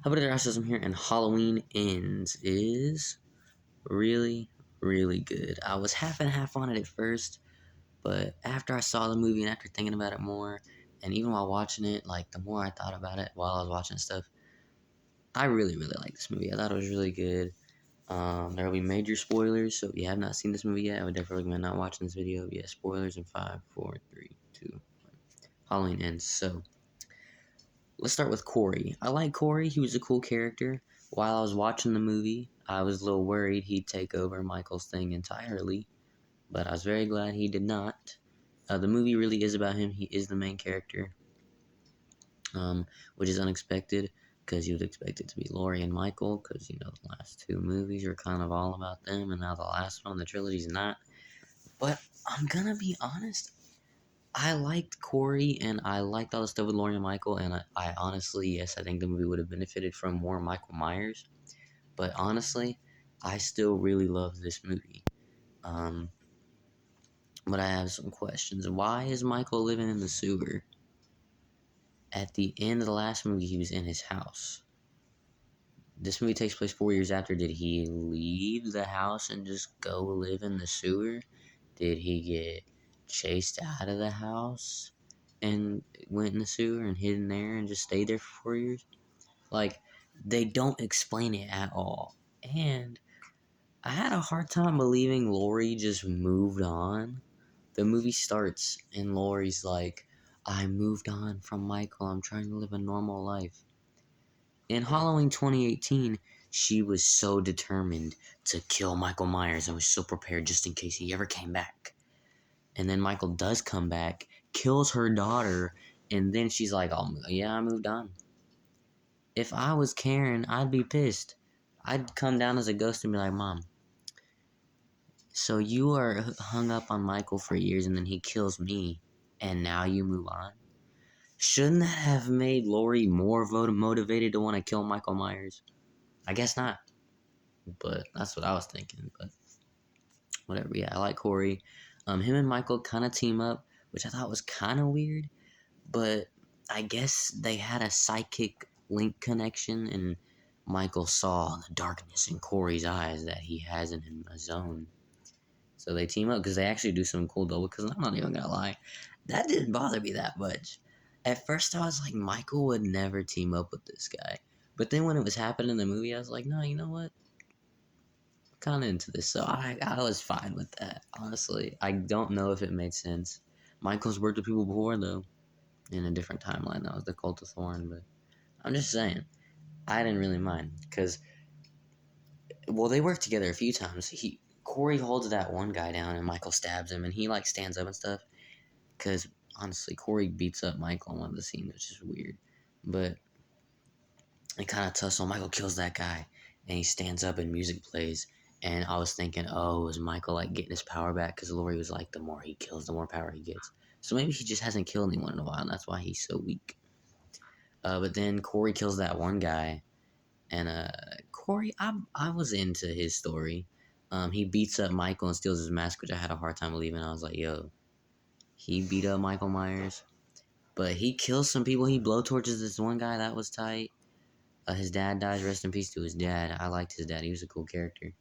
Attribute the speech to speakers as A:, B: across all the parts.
A: How about I'm here, and Halloween Ends is really, really good. I was half and half on it at first, but after I saw the movie and after thinking about it more, and even while watching it, like the more I thought about it while I was watching stuff, I really, really like this movie. I thought it was really good. There will be major spoilers, so if you have not seen this movie yet, I would definitely recommend not watching this video. Yeah, spoilers in 5, 4, 3, 2, 1. Halloween Ends. So, let's start with Corey. I like Corey. He was a cool character. While I was watching the movie, I was a little worried he'd take over Michael's thing entirely, but I was very glad he did not. The movie really is about him. He is the main character, which is unexpected because you would expect it to be Laurie and Michael because, you know, the last two movies are kind of all about them, and now the last one, the trilogy's not. But I'm gonna be honest, I liked Corey and I liked all the stuff with Laurie and Michael, and I honestly, yes, I think the movie would have benefited from more Michael Myers. But honestly, I still really love this movie. Um, but I have some questions. Why is Michael living in the sewer? At the end of the last movie, he was in his house. This movie takes place 4 years after. Did he leave the house and just go live in the sewer? Did he get chased out of the house and went in the sewer and hid in there and just stayed there for 4 years? Like, they don't explain it at all. And I had a hard time believing Laurie just moved on. The movie starts and Laurie's like, I moved on from Michael. I'm trying to live a normal life. In Halloween 2018, she was so determined to kill Michael Myers and was so prepared just in case he ever came back. And then Michael does come back, kills her daughter, and then she's like, oh, yeah, I moved on. If I was Karen, I'd be pissed. I'd come down as a ghost and be like, Mom, so you are hung up on Michael for years and then he kills me, and now you move on? Shouldn't that have made Laurie more motivated to want to kill Michael Myers? I guess not, but that's what I was thinking. But whatever, yeah, I like Corey. Him and Michael kind of team up, which I thought was kind of weird, but I guess they had a psychic link connection, and Michael saw the darkness in Corey's eyes that he has in his own. So they team up because they actually do some cool double. Because I'm not even gonna lie, that didn't bother me that much. At first, I was like, Michael would never team up with this guy. But then when it was happening in the movie, I was like, no, you know what? Kind of into this. So I was fine with that. Honestly, I don't know if it made sense. Michael's worked with people before though, in a different timeline. That was the Cult of Thorn, but I'm just saying, I didn't really mind because, well, they worked together a few times. Corey holds that one guy down and Michael stabs him, and he like stands up and stuff. Because honestly, Corey beats up Michael in one of the scenes, which is weird. But it kind of tussle. Michael kills that guy, and he stands up and music plays. And I was thinking, oh, is Michael like getting his power back? Because Laurie was like, the more he kills, the more power he gets. So maybe he just hasn't killed anyone in a while, and that's why he's so weak. But then Corey kills that one guy, and Corey, I was into his story. He beats up Michael and steals his mask, which I had a hard time believing. I was like, yo, he beat up Michael Myers. But he kills some people. He blowtorches this one guy. That was tight. His dad dies. Rest in peace to his dad. I liked his dad. He was a cool character.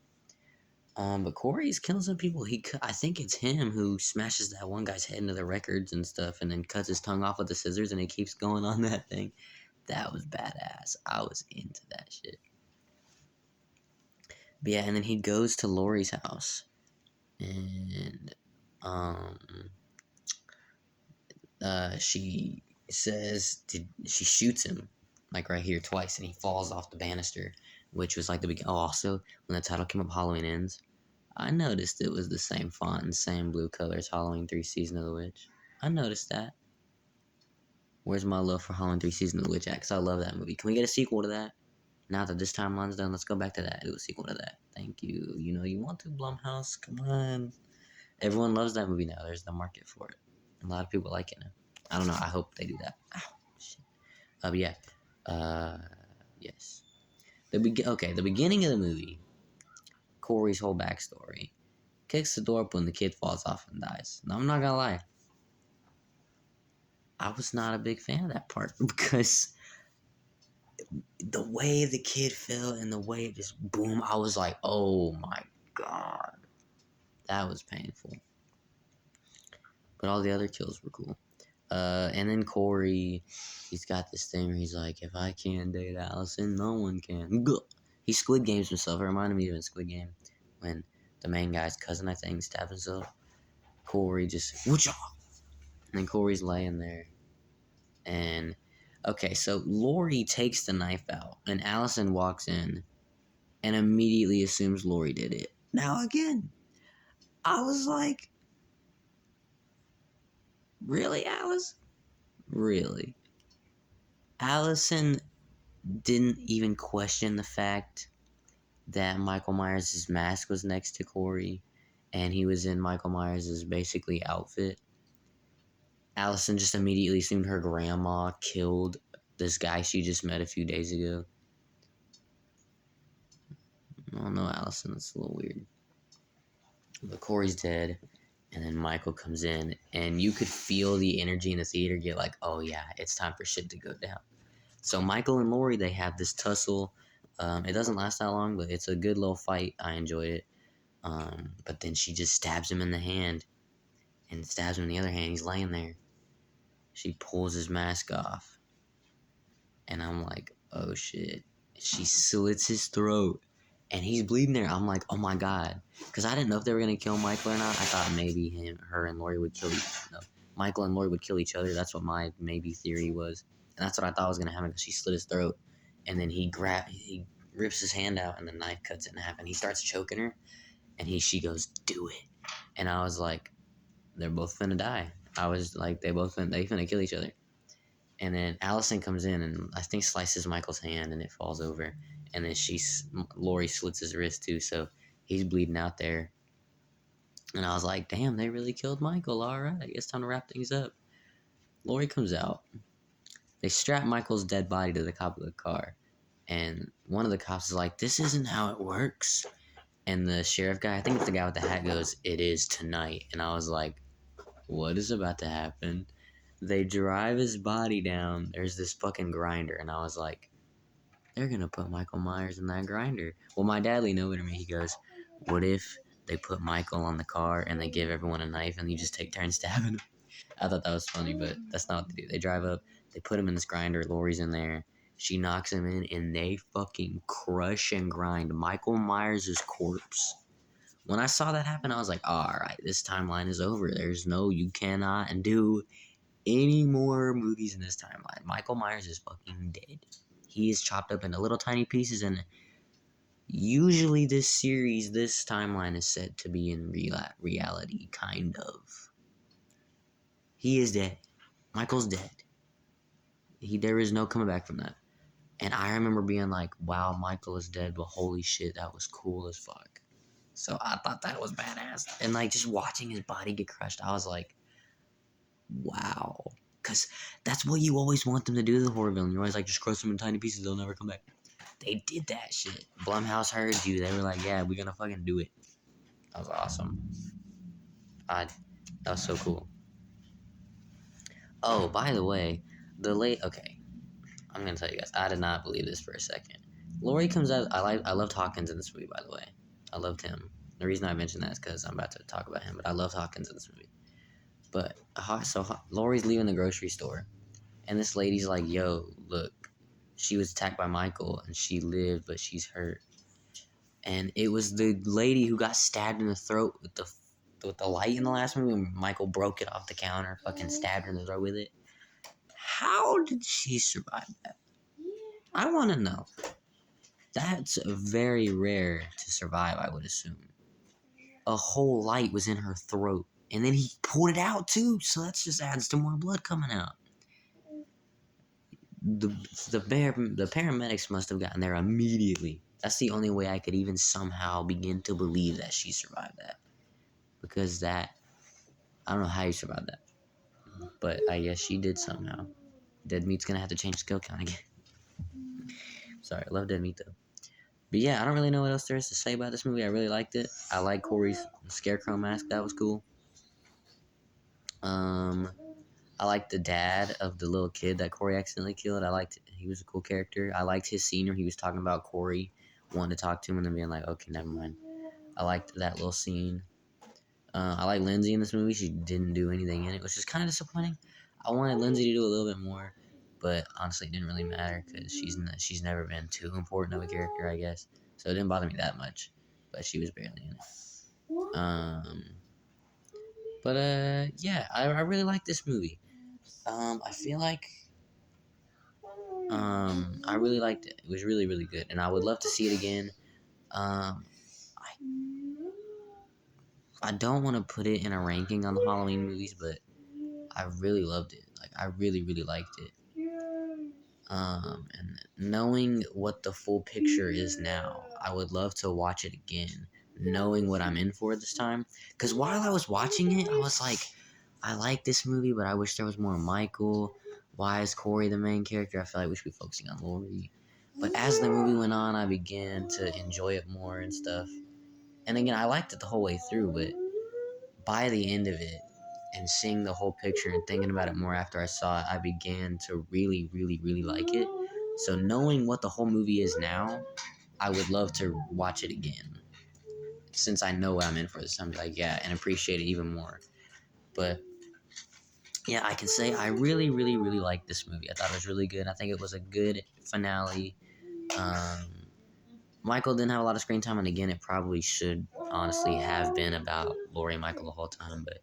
A: But Corey's killing some people. I think it's him who smashes that one guy's head into the records and stuff, and then cuts his tongue off with the scissors, and he keeps going on that thing. That was badass. I was into that shit. But yeah, and then he goes to Laurie's house, and um, she she shoots him like right here twice, and he falls off the banister, which was like the beginning. Oh, also when the title came up, Halloween Ends, I noticed it was the same font and same blue colors. Halloween 3: Season of the Witch. I noticed that. Where's my love for Halloween 3: Season of the Witch at? 'Cause I love that movie. Can we get a sequel to that? Now that this timeline's done, let's go back to that. Do a sequel to that. Thank you. You know you want to, Blumhouse. Come on. Everyone loves that movie now. There's the market for it. A lot of people like it now. I don't know. I hope they do that. Ow, shit. But yeah. Uh, yes. The beginning of the movie, Corey's whole backstory, kicks the door open, the kid falls off and dies. Now, I'm not gonna lie. I was not a big fan of that part because way the kid fell and the way it just boom, I was like, oh my god. That was painful. But all the other kills were cool. And then Corey, he's got this thing where he's like, if I can't date Allison, no one can. He Squid Games himself. It reminded me of a Squid Game when the main guy's cousin, I think, stabbed himself. Corey just, whoosh, and then Corey's laying there. And, okay, so Lori takes the knife out, and Allison walks in and immediately assumes Lori did it. Now, again, I was like, really, Alice? Really? Allison didn't even question the fact that Michael Myers' mask was next to Corey and he was in Michael Myers' basically outfit. Allison just immediately assumed her grandma killed this guy she just met a few days ago. I don't know, Allison, that's a little weird. But Corey's dead, and then Michael comes in, and you could feel the energy in the theater get like, oh yeah, it's time for shit to go down. So Michael and Lori, they have this tussle. It doesn't last that long, but it's a good little fight. I enjoyed it. But then she just stabs him in the hand and stabs him in the other hand. He's laying there. She pulls his mask off. And I'm like, oh shit. She slits his throat. And he's bleeding there. I'm like, oh my god. Because I didn't know if they were going to kill Michael or not. I thought maybe her and Lori would kill Michael and Lori would kill each other. That's what my maybe theory was. And that's what I thought was going to happen because she slit his throat. And then he rips his hand out and the knife cuts it in half. And he starts choking her. And she goes, do it. And I was like, they're both finna die. I was like, they finna kill each other. And then Allison comes in and I think slices Michael's hand and it falls over. And then Lori slits his wrist too, so he's bleeding out there. And I was like, damn, they really killed Michael. All right, I guess time to wrap things up. Lori comes out. They strap Michael's dead body to the top of the car. And one of the cops is like, this isn't how it works. And the sheriff guy, I think it's the guy with the hat, goes, it is tonight. And I was like, what is about to happen? They drive his body down. There's this fucking grinder. And I was like, they're going to put Michael Myers in that grinder. Well, my dad leaned over to me. He goes, what if they put Michael on the car and they give everyone a knife and you just take turns stabbing him? I thought that was funny, but that's not what they do. They drive up. They put him in this grinder. Lori's in there. She knocks him in, and they fucking crush and grind Michael Myers' corpse. When I saw that happen, I was like, all right, this timeline is over. You cannot do any more movies in this timeline. Michael Myers is fucking dead. He is chopped up into little tiny pieces, and usually this timeline is said to be in reality, kind of. He is dead. Michael's dead. There is no coming back from that. And I remember being like, wow, Michael is dead, but holy shit, that was cool as fuck. So I thought that was badass. And like just watching his body get crushed, I was like, wow. Because that's what you always want them to do to the horror villain. You're always like, just crush them in tiny pieces, they'll never come back. They did that shit. Blumhouse heard you. They were like, yeah, we're gonna fucking do it. That was awesome. That was so cool. Oh, by the way, okay. I'm gonna tell you guys, I did not believe this for a second. Laurie comes out. I loved Hawkins in this movie, by the way. I loved him. The reason I mentioned that is because I'm about to talk about him, but I loved Hawkins in this movie. But Laurie's leaving the grocery store, and this lady's like, "Yo, look, she was attacked by Michael, and she lived, but she's hurt." And it was the lady who got stabbed in the throat with the light in the last movie. When Michael broke it off the counter, fucking stabbed her in the throat with it. How did she survive that? I want to know. That's very rare to survive, I would assume. A whole light was in her throat, and then he pulled it out too, so that just adds to more blood coming out. The paramedics must have gotten there immediately. That's the only way I could even somehow begin to believe that she survived that. Because I don't know how you survived that. But I guess she did somehow. Dead Meat's gonna have to change skill count again. Sorry, I love Dead Meat though. But yeah, I don't really know what else there is to say about this movie. I really liked it. I like Corey's scarecrow mask. That was cool. I liked the dad of the little kid that Corey accidentally killed. I liked he was a cool character. I liked his scene where he was talking about Corey wanting to talk to him and then being like, okay, never mind. I liked that little scene. I like Lindsay in this movie. She didn't do anything in it, which is kind of disappointing. I wanted Lindsay to do a little bit more, but honestly, it didn't really matter because she's never been too important of a character, I guess. So it didn't bother me that much. But she was barely in it. Yeah, I really like this movie. I feel like I really liked it. It was really really good, and I would love to see it again. Um, I don't want to put it in a ranking on the Halloween movies, but I really loved it. Like I really really liked it. And knowing what the full picture is now, I would love to watch it again, knowing what I'm in for this time. Because while I was watching it, I was like, I like this movie, but I wish there was more Michael. Why is Corey the main character? I feel like we should be focusing on Laurie. But as the movie went on, I began to enjoy it more and stuff. And again, I liked it the whole way through, but by the end of it, and seeing the whole picture and thinking about it more after I saw it, I began to really, really, really like it. So knowing what the whole movie is now, I would love to watch it again. Since I know what I'm in for this time, like yeah, and appreciate it even more. But yeah, I can say I really, really, really liked this movie. I thought it was really good. I think it was a good finale. Um, Michael didn't have a lot of screen time, and again, it probably should honestly have been about Laurie and Michael the whole time. But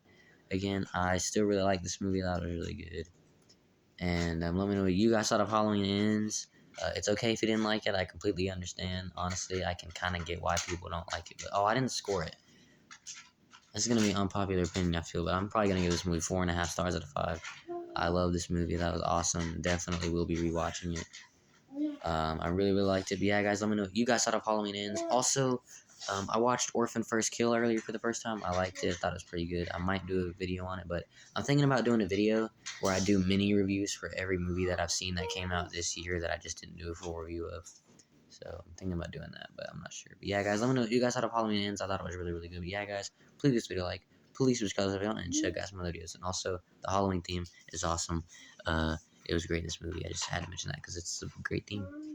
A: again, I still really like this movie. I thought it was really good. And let me know what you guys thought of Halloween Ends. It's okay if you didn't like it. I completely understand. Honestly, I can kind of get why people don't like it. But oh, I didn't score it. This is gonna be an unpopular opinion, I feel, but I'm probably gonna give this movie 4.5 stars out of 5. I love this movie. That was awesome. Definitely will be rewatching it. I really, really liked it. But yeah, guys, let me know what you guys thought of Halloween Ends. Also, I watched Orphan First Kill earlier for the first time. I liked it. I thought it was pretty good. I might do a video on it, but I'm thinking about doing a video where I do mini reviews for every movie that I've seen that came out this year that I just didn't do a full review of. So I'm thinking about doing that, but I'm not sure. But yeah, guys, let me know what you guys thought of Halloween Ends. I thought it was really, really good. But yeah, guys, please give this video a like. Please subscribe to the video and check out some other videos. And also, the Halloween theme is awesome. It was great in this movie. I just had to mention that because it's a great theme.